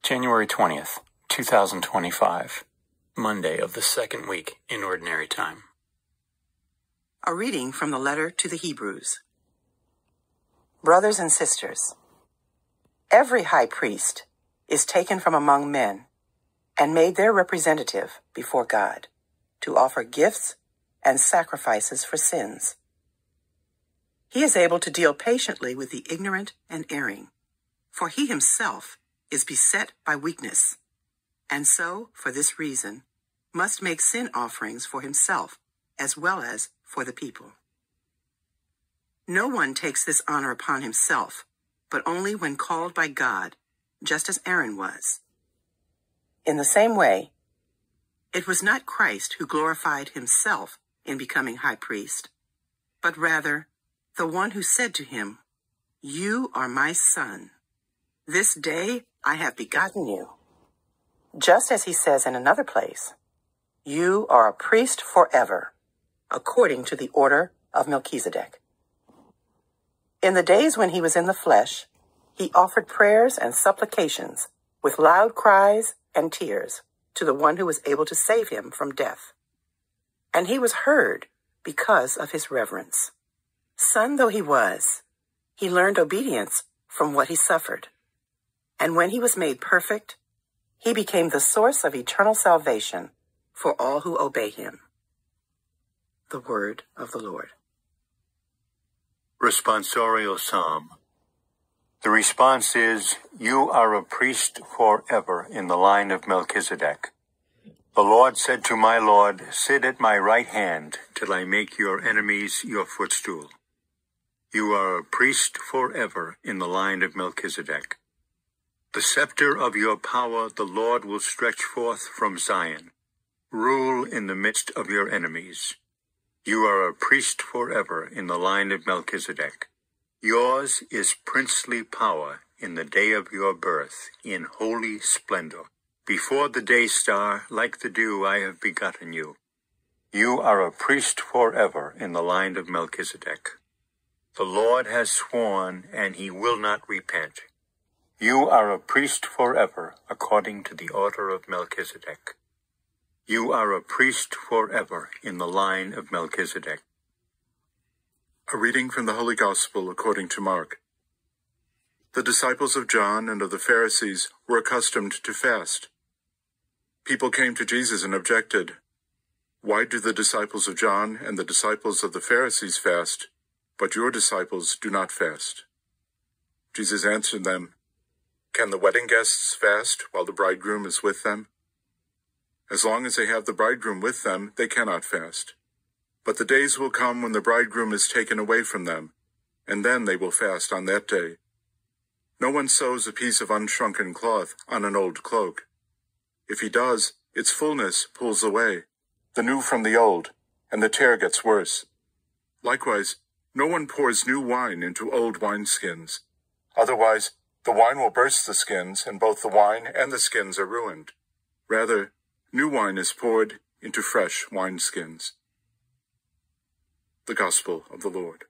January 20th, 2025, Monday of the second week in Ordinary Time. A reading from the letter to the Hebrews. Brothers and sisters, every high priest is taken from among men and made their representative before God to offer gifts and sacrifices for sins. He is able to deal patiently with the ignorant and erring, for he himself is beset by weakness, and so, for this reason, must make sin offerings for himself as well as for the people. No one takes this honor upon himself, but only when called by God, just as Aaron was. In the same way, it was not Christ who glorified himself in becoming high priest, but rather the one who said to him, "You are my son. This day I have begotten you." Just as he says in another place, "You are a priest forever, according to the order of Melchizedek." In the days when he was in the flesh, he offered prayers and supplications with loud cries and tears to the one who was able to save him from death. And he was heard because of his reverence. Son though he was, he learned obedience from what he suffered. And when he was made perfect, he became the source of eternal salvation for all who obey him. The word of the Lord. Responsorial Psalm. The response is, "You are a priest forever in the line of Melchizedek." The Lord said to my Lord, "Sit at my right hand till I make your enemies your footstool." You are a priest forever in the line of Melchizedek. The scepter of your power the Lord will stretch forth from Zion. Rule in the midst of your enemies. You are a priest forever in the line of Melchizedek. Yours is princely power in the day of your birth, in holy splendor. Before the day star, like the dew, I have begotten you. You are a priest forever in the line of Melchizedek. The Lord has sworn, and he will not repent. You are a priest forever, according to the order of Melchizedek. You are a priest forever in the line of Melchizedek. A reading from the Holy Gospel according to Mark. The disciples of John and of the Pharisees were accustomed to fast. People came to Jesus and objected, "Why do the disciples of John and the disciples of the Pharisees fast, but your disciples do not fast?" Jesus answered them, "Can the wedding guests fast while the bridegroom is with them? As long as they have the bridegroom with them, they cannot fast. But the days will come when the bridegroom is taken away from them, and then they will fast on that day. No one sews a piece of unshrunken cloth on an old cloak. If he does, its fullness pulls away, the new from the old, and the tear gets worse. Likewise, no one pours new wine into old wineskins. Otherwise, the wine will burst the skins, and both the wine and the skins are ruined. Rather, new wine is poured into fresh wineskins." The Gospel of the Lord.